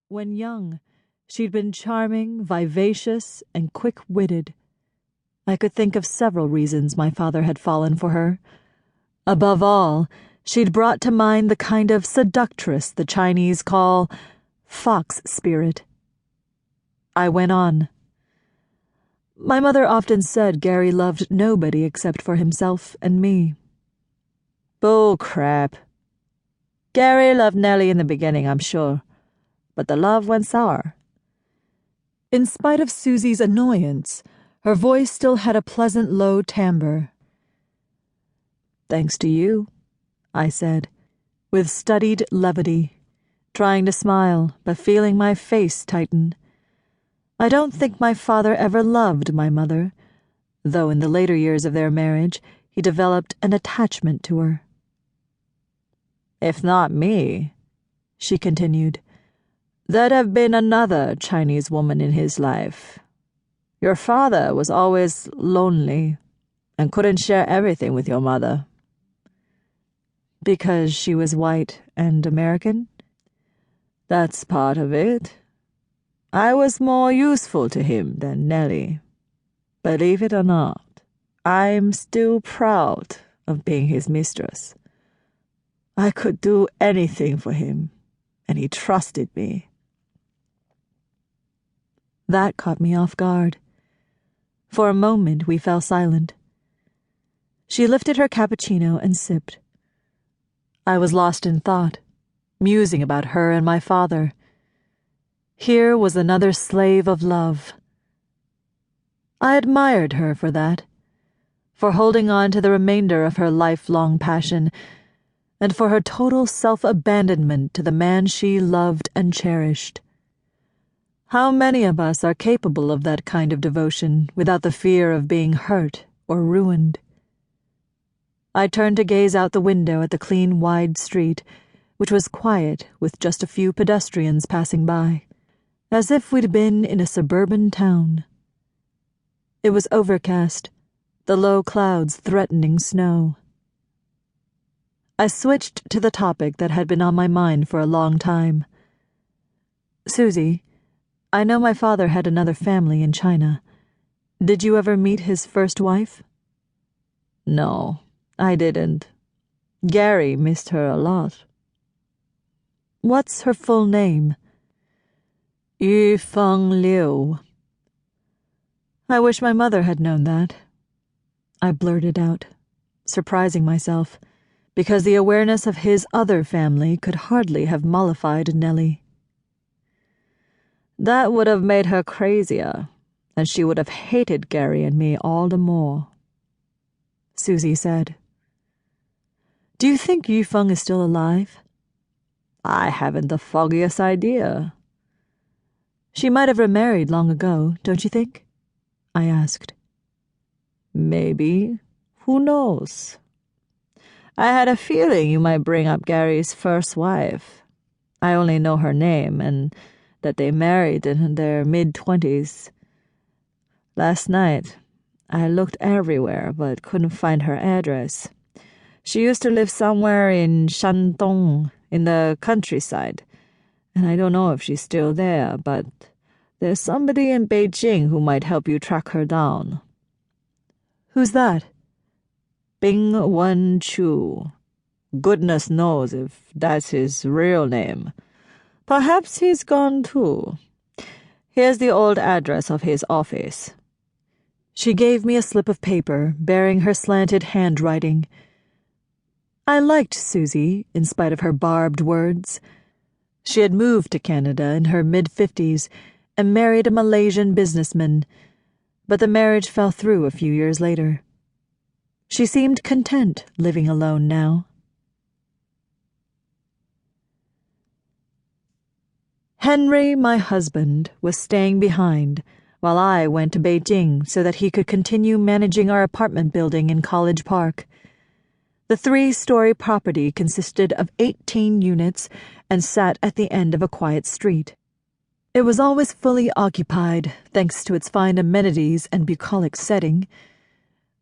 When young, she'd been charming, vivacious, and quick-witted. I could think of several reasons my father had fallen for her. Above all, she'd brought to mind the kind of seductress the Chinese call fox spirit. I went on. My mother often said Gary loved nobody except for himself and me. Bull crap. Gary loved Nellie in the beginning, I'm sure, but the love went sour. In spite of Susie's annoyance, her voice still had a pleasant low timbre. Thanks to you, I said, with studied levity, trying to smile, but feeling my face tighten. I don't think my father ever loved my mother, though in the later years of their marriage he developed an attachment to her. If not me, she continued, there'd have been another Chinese woman in his life. Your father was always lonely and couldn't share everything with your mother. Because she was white and American? That's part of it. I was more useful to him than Nellie. Believe it or not, I'm still proud of being his mistress. I could do anything for him, and he trusted me. That caught me off guard. For a moment we fell silent. She lifted her cappuccino and sipped. I was lost in thought, musing about her and my father. Here was another slave of love. I admired her for that, for holding on to the remainder of her lifelong passion, and for her total self-abandonment to the man she loved and cherished. How many of us are capable of that kind of devotion without the fear of being hurt or ruined? I turned to gaze out the window at the clean, wide street, which was quiet with just a few pedestrians passing by, as if we'd been in a suburban town. It was overcast, the low clouds threatening snow. I switched to the topic that had been on my mind for a long time. Susie, I know my father had another family in China. Did you ever meet his first wife? No, I didn't. Gary missed her a lot. What's her full name? Yifeng Liu. I wish my mother had known that. I blurted out, surprising myself, because the awareness of his other family could hardly have mollified Nellie. That would have made her crazier, and she would have hated Gary and me all the more, Susie said. Do you think Yifeng is still alive? I haven't the foggiest idea. She might have remarried long ago, don't you think? I asked. Maybe. Who knows? I had a feeling you might bring up Gary's first wife. I only know her name and that they married in their mid-20s. Last night, I looked everywhere but couldn't find her address. She used to live somewhere in Shandong, in the countryside, and I don't know if she's still there, but there's somebody in Beijing who might help you track her down. Who's that? Bing Wen Chu. Goodness knows if that's his real name. Perhaps he's gone too. Here's the old address of his office. She gave me a slip of paper bearing her slanted handwriting. I liked Susie, in spite of her barbed words. She had moved to Canada in her mid-50s and married a Malaysian businessman, but the marriage fell through a few years later. She seemed content living alone now. Henry, my husband, was staying behind while I went to Beijing so that he could continue managing our apartment building in College Park. The 3-story property consisted of 18 units and sat at the end of a quiet street. It was always fully occupied, thanks to its fine amenities and bucolic setting.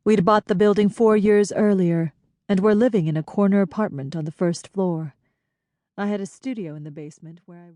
We'd bought the building 4 years earlier and were living in a corner apartment on the first floor. I had a studio in the basement where I